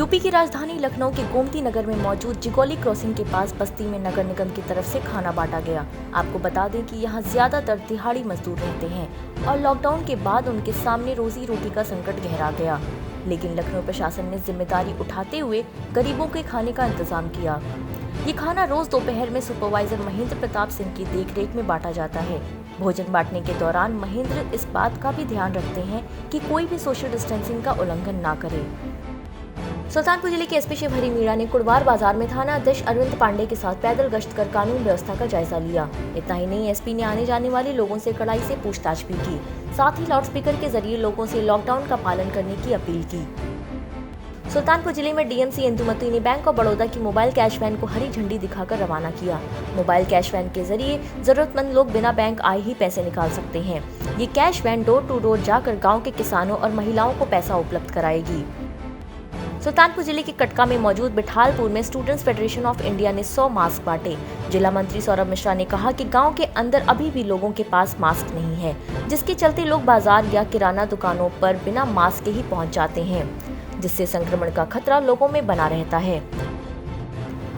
UP की राजधानी लखनऊ के गोमती नगर में मौजूद जिगौली क्रॉसिंग के पास बस्ती में नगर निगम की तरफ से खाना बांटा गया। आपको बता दें कि यहाँ ज्यादातर दिहाड़ी मजदूर रहते हैं और लॉकडाउन के बाद उनके सामने रोजी रोटी का संकट गहरा गया। लेकिन लखनऊ प्रशासन ने जिम्मेदारी उठाते हुए गरीबों के खाने का इंतजाम किया। ये खाना रोज दोपहर में सुपरवाइजर महेंद्र प्रताप सिंह की देखरेख में बांटा जाता है। भोजन बांटने के दौरान महेंद्र इस बात का भी ध्यान रखते हैं कि कोई भी सोशल डिस्टेंसिंग का उल्लंघन ना करे। सुल्तानपुर जिले के एसपी शिवहरी मीणा ने कुड़वार बाजार में थाना अध्यक्ष अरविंद पांडे के साथ पैदल गश्त कर कानून व्यवस्था का जायजा लिया। इतना ही नहीं, एसपी ने आने जाने वाले लोगों से कड़ाई से पूछताछ भी की। साथ ही लाउडस्पीकर के जरिए लोगों से लॉकडाउन का पालन करने की अपील की। सुल्तानपुर जिले में डीएमसी इंदुमती ने बैंक ऑफ बड़ौदा की मोबाइल कैश वैन को हरी झंडी दिखाकर रवाना किया। मोबाइल कैश वैन के जरिए जरूरतमंद लोग बिना बैंक आए ही पैसे निकाल सकते हैं। ये cash van door to door जाकर गाँव के किसानों और महिलाओं को पैसा उपलब्ध कराएगी। सुल्तानपुर जिले के कटका में मौजूद बिठालपुर में स्टूडेंट्स फेडरेशन ऑफ इंडिया ने 100 मास्क बांटे। जिला मंत्री सौरभ मिश्रा ने कहा कि गांव के अंदर अभी भी लोगों के पास मास्क नहीं है, जिसके चलते लोग बाजार या किराना दुकानों पर बिना मास्क के ही पहुंच जाते हैं, जिससे संक्रमण का खतरा लोगों में बना रहता है।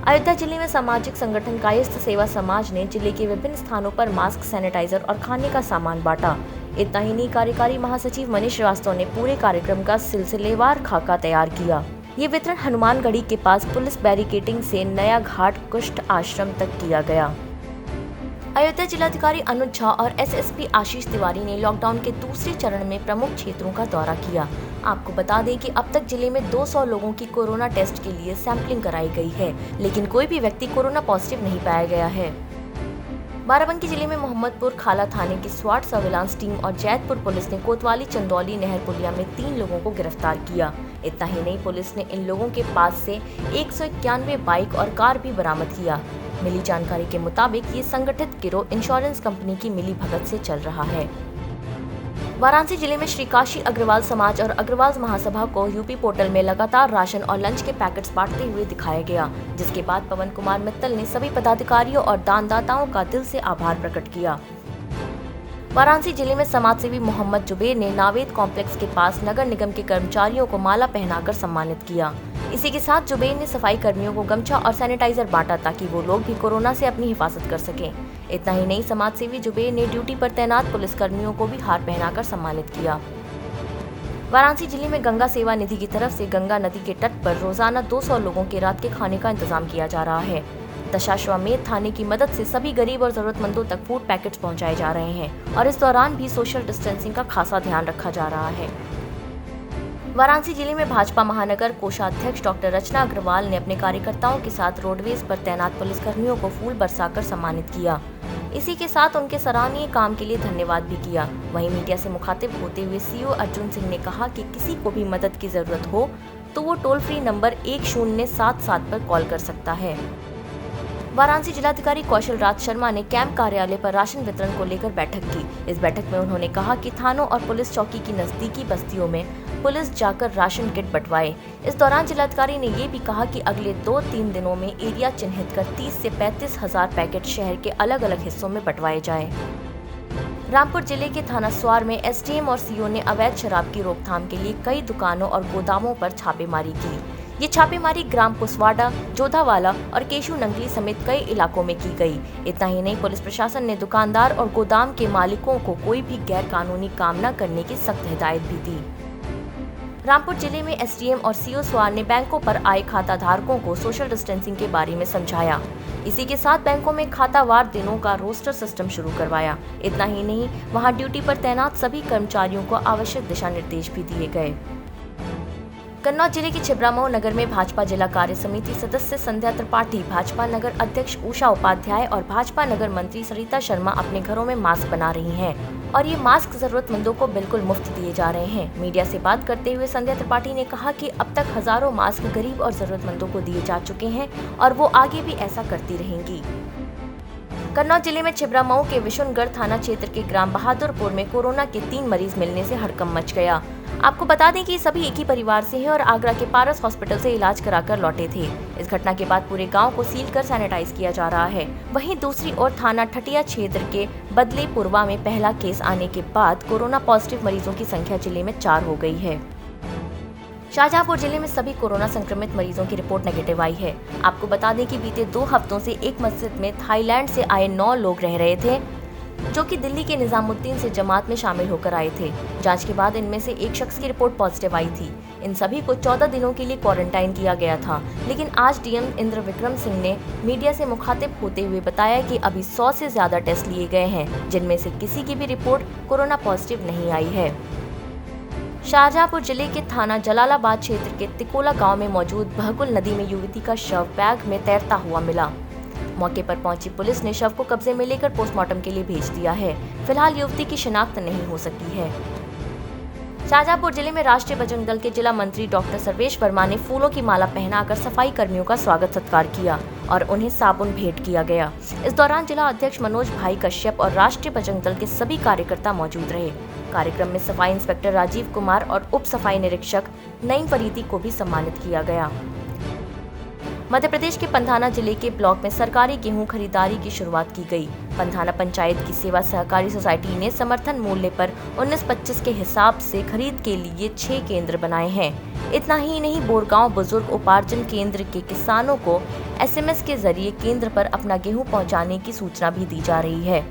अयोध्या जिले में सामाजिक संगठन कायस्थ सेवा समाज ने जिले के विभिन्न स्थानों पर मास्क, सैनिटाइजर और खाने का सामान बांटा। इतना ही नहीं, कार्यकारी महासचिव मनीष श्रीवास्तव ने पूरे कार्यक्रम का सिलसिलेवार खाका तैयार किया। ये वितरण हनुमानगढ़ी के पास पुलिस बैरिकेडिंग से नया घाट कुष्ठ आश्रम तक किया गया। अयोध्या जिलाधिकारी अनुज झा और एसएसपी आशीष तिवारी ने लॉकडाउन के दूसरे चरण में प्रमुख क्षेत्रों का दौरा किया। आपको बता दें कि अब तक जिले में 200 लोगों की कोरोना टेस्ट के लिए सैंपलिंग कराई गई है, लेकिन कोई भी व्यक्ति कोरोना पॉजिटिव नहीं पाया गया है। बाराबंकी जिले में मोहम्मदपुर खाला थाने की स्वाट सर्विलांस टीम और जैतपुर पुलिस ने कोतवाली चंदौली नहर पुलिया में 3 लोगों को गिरफ्तार किया। इतना ही नहीं, पुलिस ने इन लोगों के पास से 191 बाइक और कार भी बरामद किया। मिली जानकारी के मुताबिक ये संगठित गिरोह इंश्योरेंस कंपनी की मिली भगत से चल रहा है। वाराणसी जिले में श्री काशी अग्रवाल समाज और अग्रवाल महासभा को यूपी पोर्टल में लगातार राशन और लंच के पैकेट्स बांटते हुए दिखाया गया, जिसके बाद पवन कुमार मित्तल ने सभी पदाधिकारियों और दानदाताओं का दिल से आभार प्रकट किया। वाराणसी जिले में समाजसेवी मोहम्मद जुबेर ने नावेद कॉम्प्लेक्स के पास नगर निगम के कर्मचारियों को माला पहनाकर सम्मानित किया। इसी के साथ जुबेर ने सफाई कर्मियों को गमछा और सैनिटाइजर बांटा ताकि वो लोग भी कोरोना से अपनी हिफाजत कर सकें। इतना ही नहीं, समाजसेवी जुबेर ने ड्यूटी पर तैनात पुलिस कर्मियों को भी हार पहनाकर सम्मानित किया। वाराणसी जिले में गंगा सेवा निधि की तरफ से गंगा नदी के तट पर रोजाना 200 लोगों के रात के खाने का इंतजाम किया जा रहा है। दशाश्वमेध थाने की मदद से सभी गरीब और जरूरतमंदों तक फूड पैकेट्स पहुंचाए जा रहे हैं और इस दौरान भी सोशल डिस्टेंसिंग का खासा ध्यान रखा जा रहा है। वाराणसी जिले में भाजपा महानगर कोषाध्यक्ष डॉक्टर रचना अग्रवाल ने अपने कार्यकर्ताओं के साथ रोडवेज पर तैनात पुलिसकर्मियों को फूल बरसाकर सम्मानित किया। इसी के साथ उनके सराहनीय काम के लिए धन्यवाद भी किया। वहीं मीडिया से मुखातिब होते हुए सीओ अर्जुन सिंह ने कहा कि किसी को भी मदद की जरूरत हो तो वो टोल फ्री नंबर 1077 पर कॉल कर सकता है। वाराणसी जिलाधिकारी कौशल राज शर्मा ने कैंप कार्यालय पर राशन वितरण को लेकर बैठक की। इस बैठक में उन्होंने कहा कि थानों और पुलिस चौकी की नजदीकी बस्तियों में पुलिस जाकर राशन किट बंटवाए। इस दौरान जिलाधिकारी ने ये भी कहा कि अगले 2-3 दिनों में एरिया चिन्हित कर 30 से 35 हजार पैकेट शहर के अलग अलग हिस्सों में बंटवाए जाए। रामपुर जिले के थाना स्वार में एसडीएम और सीओ ने अवैध शराब की रोकथाम के लिए कई दुकानों और गोदामों पर छापेमारी की। ये छापेमारी ग्राम पुसवाड़ा, जोधावाला और केशु नंगली समेत कई इलाकों में की गई। इतना ही नहीं, पुलिस प्रशासन ने दुकानदार और गोदाम के मालिकों को कोई भी गैर कानूनी काम न करने की सख्त हिदायत भी दी। रामपुर जिले में एसडीएम और सीओ स्वार ने बैंकों पर आए खाता धारकों को सोशल डिस्टेंसिंग के बारे में समझाया। इसी के साथ बैंकों में खातावार दिनों का रोस्टर सिस्टम शुरू करवाया। इतना ही नहीं, वहां ड्यूटी पर तैनात सभी कर्मचारियों को आवश्यक दिशा निर्देश भी दिए गए। कन्नौज जिले के छिबरामऊ नगर में भाजपा जिला कार्य समिति सदस्य संध्या त्रिपाठी, भाजपा नगर अध्यक्ष उषा उपाध्याय और भाजपा नगर मंत्री सरिता शर्मा अपने घरों में मास्क बना रही हैं और ये मास्क जरूरतमंदों को बिल्कुल मुफ्त दिए जा रहे हैं। मीडिया से बात करते हुए संध्या त्रिपाठी ने कहा कि अब तक हजारों मास्क गरीब और जरूरतमंदों को दिए जा चुके हैं और वो आगे भी ऐसा करती रहेंगी। कन्नौज जिले में छिबरामऊ के विशुनगढ़ थाना क्षेत्र के ग्राम बहादुरपुर में कोरोना के 3 मरीज मिलने से हड़कंप मच गया। आपको बता दें कि सभी एक ही परिवार से हैं और आगरा के पारस हॉस्पिटल से इलाज कराकर लौटे थे। इस घटना के बाद पूरे गांव को सील कर सैनिटाइज किया जा रहा है। वहीं दूसरी ओर थाना ठटिया क्षेत्र के बदलेपुरवा में पहला केस आने के बाद कोरोना पॉजिटिव मरीजों की संख्या जिले में 4 हो गई है। शाहजहांपुर जिले में सभी कोरोना संक्रमित मरीजों की रिपोर्ट नेगेटिव आई है। आपको बता दें कि बीते 2 हफ्तों से एक मस्जिद में थाईलैंड से आए 9 लोग रह रहे थे, जो कि दिल्ली के निजामुद्दीन से जमात में शामिल होकर आए थे। जांच के बाद इनमें से एक शख्स की रिपोर्ट पॉजिटिव आई थी। इन सभी को 14 दिनों के लिए क्वारंटाइन किया गया था, लेकिन आज डीएम इंद्र विक्रम सिंह ने मीडिया से मुखातिब होते हुए बताया कि अभी 100 से ज्यादा टेस्ट लिए गए हैं, जिनमें से किसी की भी रिपोर्ट कोरोना पॉजिटिव नहीं आई है। शाहजहांपुर जिले के थाना जलालाबाद क्षेत्र के तिकोला गांव में मौजूद बहगुल नदी में युवती का शव बैग में तैरता हुआ मिला। मौके पर पहुंची पुलिस ने शव को कब्जे में लेकर पोस्टमार्टम के लिए भेज दिया है। फिलहाल युवती की शिनाख्त नहीं हो सकी है। शाहजहांपुर जिले में राष्ट्रीय बजरंग दल के जिला मंत्री डॉक्टर सर्वेश वर्मा ने फूलों की माला पहनाकर सफाई कर्मियों का स्वागत सत्कार किया और उन्हें साबुन भेंट किया गया। इस दौरान जिला अध्यक्ष मनोज भाई कश्यप और राष्ट्रीय बजरंग दल के सभी कार्यकर्ता मौजूद रहे। कार्यक्रम में सफाई इंस्पेक्टर राजीव कुमार और उप सफाई निरीक्षक नईम फरीदी को भी सम्मानित किया गया। मध्य प्रदेश के पंधाना जिले के ब्लॉक में सरकारी गेहूं खरीदारी की शुरुआत की गई। पंधाना पंचायत की सेवा सहकारी सोसाइटी ने समर्थन मूल्य पर 19-25 के हिसाब से खरीद के लिए 6 केंद्र बनाए हैं। इतना ही नहीं, बोरगांव बुजुर्ग उपार्जन केंद्र के किसानों को SMS के जरिए केंद्र पर अपना गेहूं पहुंचाने की सूचना भी दी जा रही है।